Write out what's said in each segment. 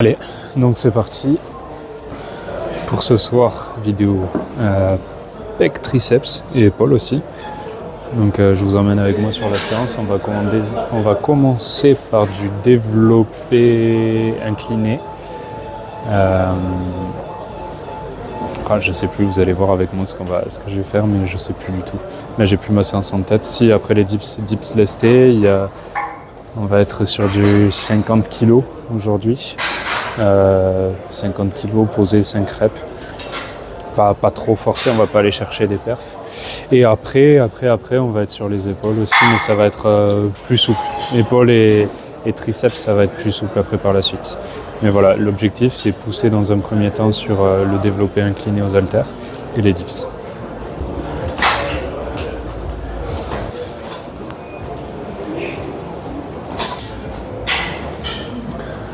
Allez, donc c'est parti pour ce soir, vidéo pec, triceps et épaules aussi. Donc je vous emmène avec moi sur la séance. On va commencer par du développé incliné. Je sais plus, vous allez voir avec moi ce que je vais faire, mais je sais plus du tout. Là j'ai plus ma séance en tête. Si après les dips lestés, on va être sur du 50 kg aujourd'hui. 50 kg posé 5 reps, pas trop forcé, on va pas aller chercher des perfs. Et après on va être sur les épaules aussi, mais ça va être plus souple. Épaules et triceps, ça va être plus souple après par la suite. Mais voilà, l'objectif c'est pousser dans un premier temps sur le développé incliné aux haltères et les dips.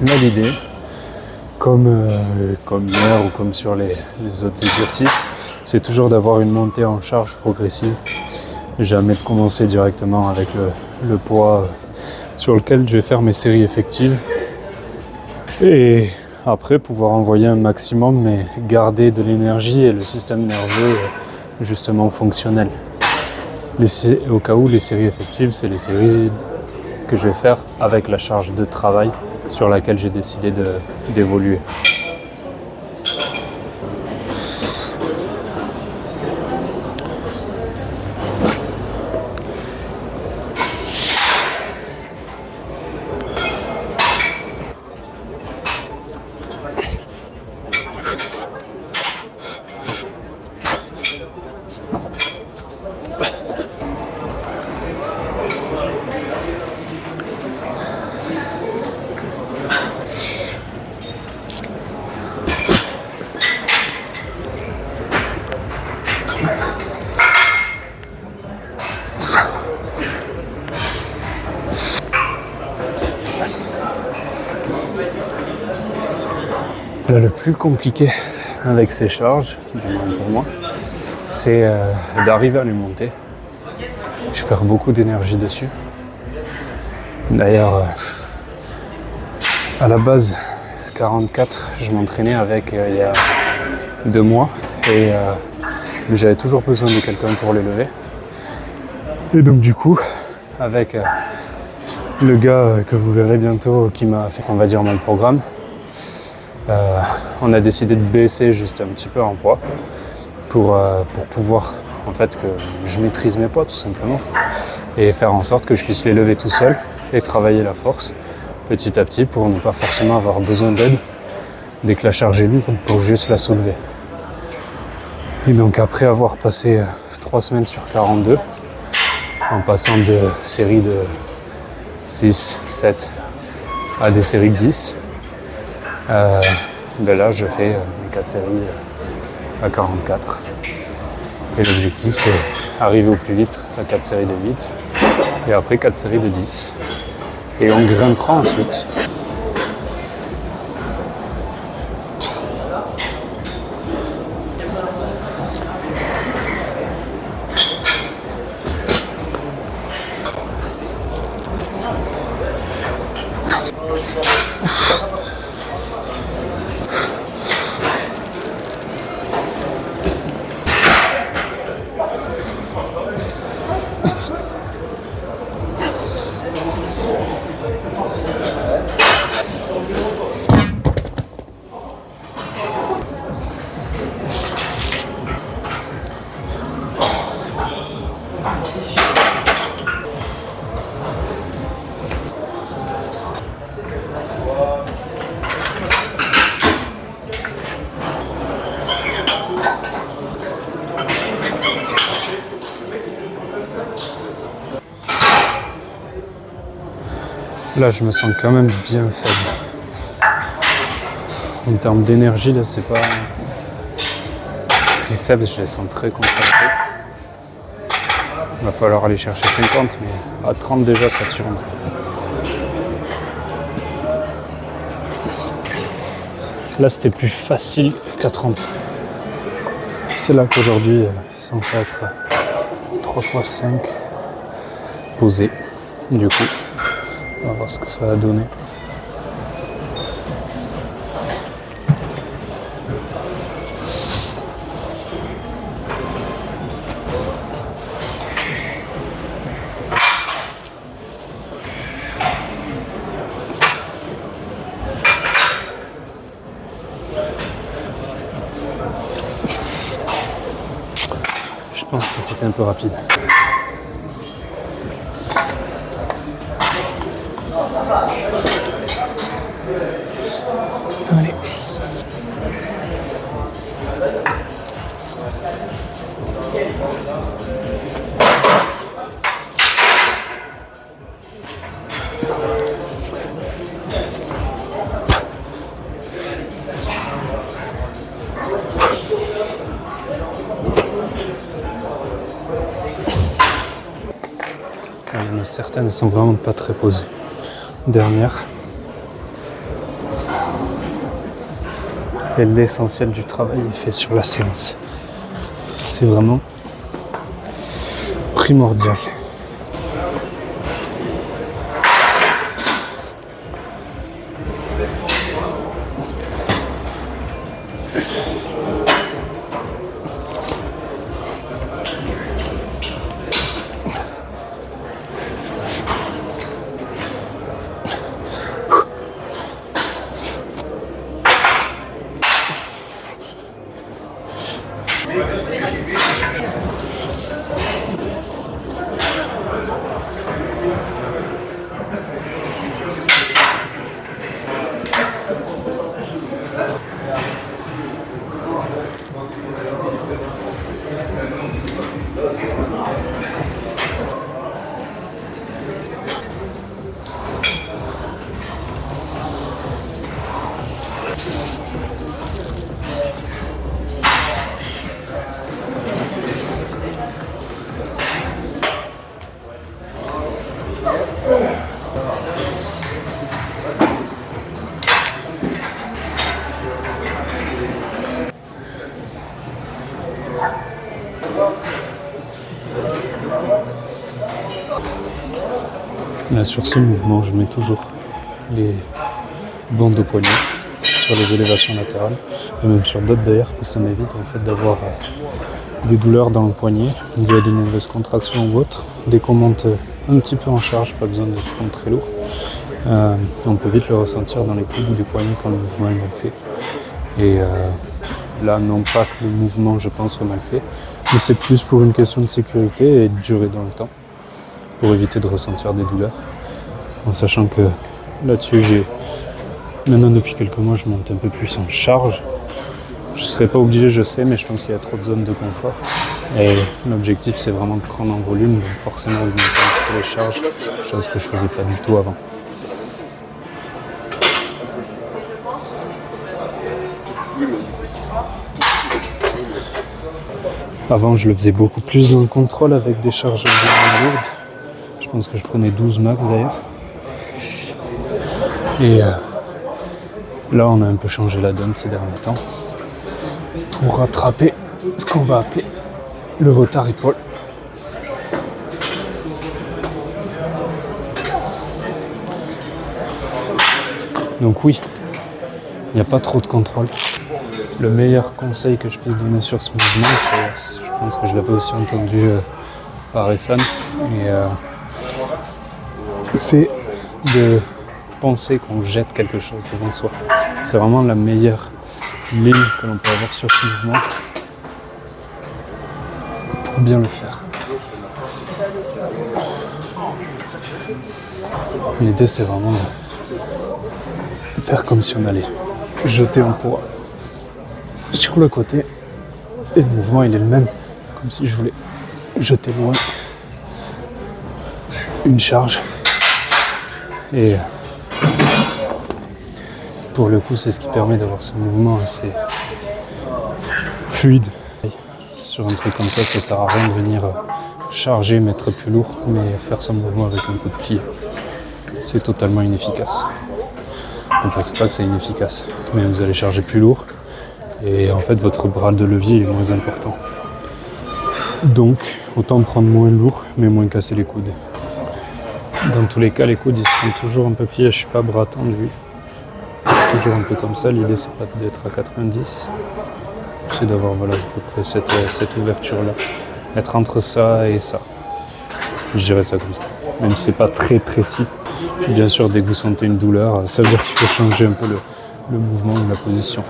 Là l'idée, comme hier ou comme sur les autres exercices, c'est toujours d'avoir une montée en charge progressive. Jamais de commencer directement avec le poids sur lequel je vais faire mes séries effectives. Et après pouvoir envoyer un maximum, mais garder de l'énergie et le système nerveux justement fonctionnel. Au cas où les séries effectives, c'est les séries que je vais faire avec la charge de travail sur laquelle j'ai décidé d'évoluer. Là, le plus compliqué avec ces charges, du moins pour moi, c'est d'arriver à les monter. Je perds beaucoup d'énergie dessus. D'ailleurs, à la base, 44, je m'entraînais avec il y a 2 mois, mais j'avais toujours besoin de quelqu'un pour les lever. Et donc du coup, avec le gars que vous verrez bientôt qui m'a fait, on va dire, mon programme, on a décidé de baisser juste un petit peu en poids pour pouvoir, en fait, que je maîtrise mes poids tout simplement et faire en sorte que je puisse les lever tout seul et travailler la force petit à petit pour ne pas forcément avoir besoin d'aide dès que la charge est lourde pour juste la soulever. Et donc après avoir passé 3 semaines sur 42, en passant de séries de 6, 7 à des séries de 10, là je fais 4 séries à 44. Et l'objectif c'est arriver au plus vite à 4 séries de 8 et après 4 séries de 10. Et on grimpera ensuite. Là, je me sens quand même bien faible. En termes d'énergie, là, c'est pas... Les triceps, je les sens très contractés. Il va falloir aller chercher 50, mais à 30 déjà, ça tire. Là, c'était plus facile qu'à 30. C'est là qu'aujourd'hui, c'est censé être 3 x 5 posé. Du coup, on va voir ce que ça va donner. pense que c'était un peu rapide. Allez. Il y en a certaines, elles sont vraiment pas très posées. Dernière. Et l'essentiel du travail est fait sur la séance. C'est vraiment primordial. Là, sur ce mouvement, je mets toujours les bandes de poignet sur les élévations latérales et même sur d'autres d'ailleurs, parce que ça m'évite en fait d'avoir des douleurs dans le poignet, dû à des mauvaises contractions ou autres. Dès qu'on monte un petit peu en charge, pas besoin d'être très lourd, on peut vite le ressentir dans les coudes du poignet quand le mouvement est mal fait. Et là, non pas que le mouvement, je pense, soit mal fait, mais c'est plus pour une question de sécurité et de durée dans le temps, pour éviter de ressentir des douleurs. En sachant que là-dessus, maintenant depuis quelques mois, je monte un peu plus en charge. Je ne serais pas obligé, je sais, mais je pense qu'il y a trop de zones de confort. Et l'objectif, c'est vraiment de prendre en volume, donc forcément augmenter un petit peu les charges, chose que je ne faisais pas du tout avant. Avant, je le faisais beaucoup plus dans le contrôle avec des charges bien lourdes. Je pense que je prenais 12 max d'ailleurs. Et là, on a un peu changé la donne ces derniers temps pour rattraper ce qu'on va appeler le retard épaule. Donc oui, il n'y a pas trop de contrôle. Le meilleur conseil que je puisse donner sur ce mouvement, je pense que je l'avais aussi entendu par Essan, c'est de penser qu'on jette quelque chose devant soi. C'est vraiment la meilleure ligne que l'on peut avoir sur ce mouvement pour bien le faire. L'idée, c'est vraiment de faire comme si on allait jeter un poids sur le côté et le mouvement il est le même, comme si je voulais jeter loin une charge. Et pour le coup, c'est ce qui permet d'avoir ce mouvement assez fluide. Sur un truc comme ça sert à rien de venir charger, mettre plus lourd, mais faire son mouvement avec un coup de pied, c'est totalement inefficace. Enfin, c'est pas que c'est inefficace, mais vous allez charger plus lourd et en fait votre bras de levier est moins important. Donc, autant prendre moins lourd, mais moins casser les coudes. Dans tous les cas, les coudes ils seront toujours un peu pliés, je suis pas bras tendu. Toujours un peu comme ça, l'idée c'est pas d'être à 90, c'est d'avoir voilà, à peu près cette ouverture-là. Être entre ça et ça. Je dirais ça comme ça. Même si c'est pas très précis. Puis bien sûr, dès que vous sentez une douleur, ça veut dire qu'il faut changer un peu le mouvement ou la position.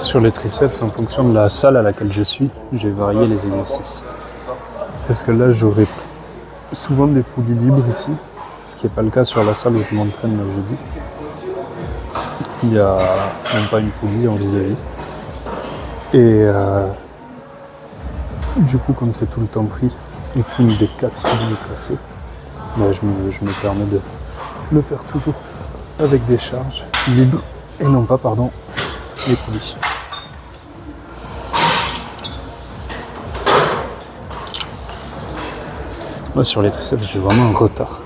Sur les triceps, en fonction de la salle à laquelle je suis, je vais varier les exercices. Parce que là, j'aurai souvent des poulies libres ici, ce qui n'est pas le cas sur la salle où je m'entraîne le jeudi. Il n'y a même pas une poulie en vis-à-vis. Et du coup, comme c'est tout le temps pris et qu'une des 4 poulies est cassée, ben, je me permets de le faire toujours avec des charges libres et non pas, les poulies. Moi, sur les triceps, j'ai vraiment un retard.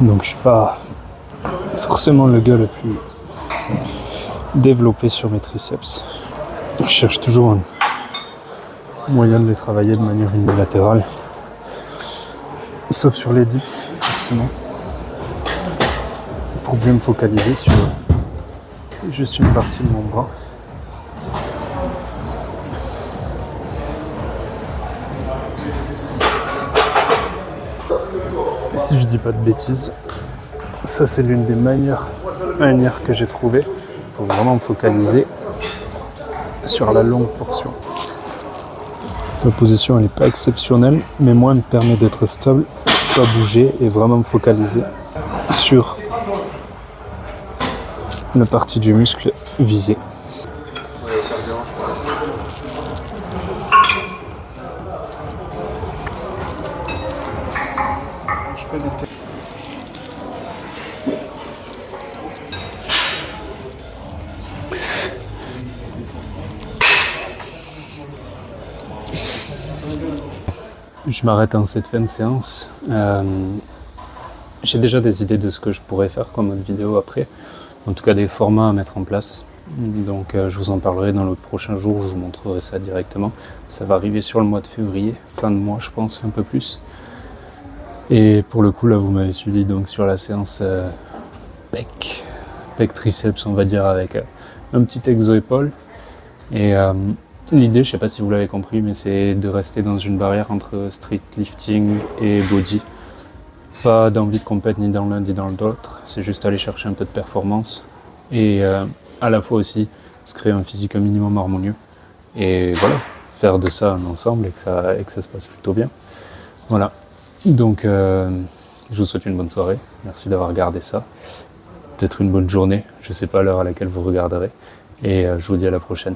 Donc, je suis pas forcément le gars le plus développé sur mes triceps. Je cherche toujours un moyen de les travailler de manière unilatérale. Sauf sur les dips, forcément. Pour bien me focaliser sur juste une partie de mon bras. Et si je dis pas de bêtises, ça c'est l'une des meilleures manières que j'ai trouvées pour vraiment me focaliser sur la longue portion. La position elle n'est pas exceptionnelle, mais moi elle me permet d'être stable, pas bouger et vraiment me focaliser sur la partie du muscle visée. Je m'arrête en cette fin de séance. J'ai déjà des idées de ce que je pourrais faire comme autre vidéo après. En tout cas des formats à mettre en place. Donc je vous en parlerai dans le prochain jour, je vous montrerai ça directement. Ça va arriver sur le mois de février, fin de mois je pense, un peu plus. Et pour le coup là vous m'avez suivi donc sur la séance pec triceps on va dire avec un petit exo-épaule. Et l'idée, je sais pas si vous l'avez compris, mais c'est de rester dans une barrière entre street lifting et body. Pas d'envie de compète ni dans l'un ni dans l'autre, c'est juste aller chercher un peu de performance et à la fois aussi se créer un physique un minimum harmonieux et voilà, faire de ça un ensemble et que ça se passe plutôt bien. Voilà, donc je vous souhaite une bonne soirée, merci d'avoir regardé ça, peut-être une bonne journée, je sais pas l'heure à laquelle vous regarderez et je vous dis à la prochaine.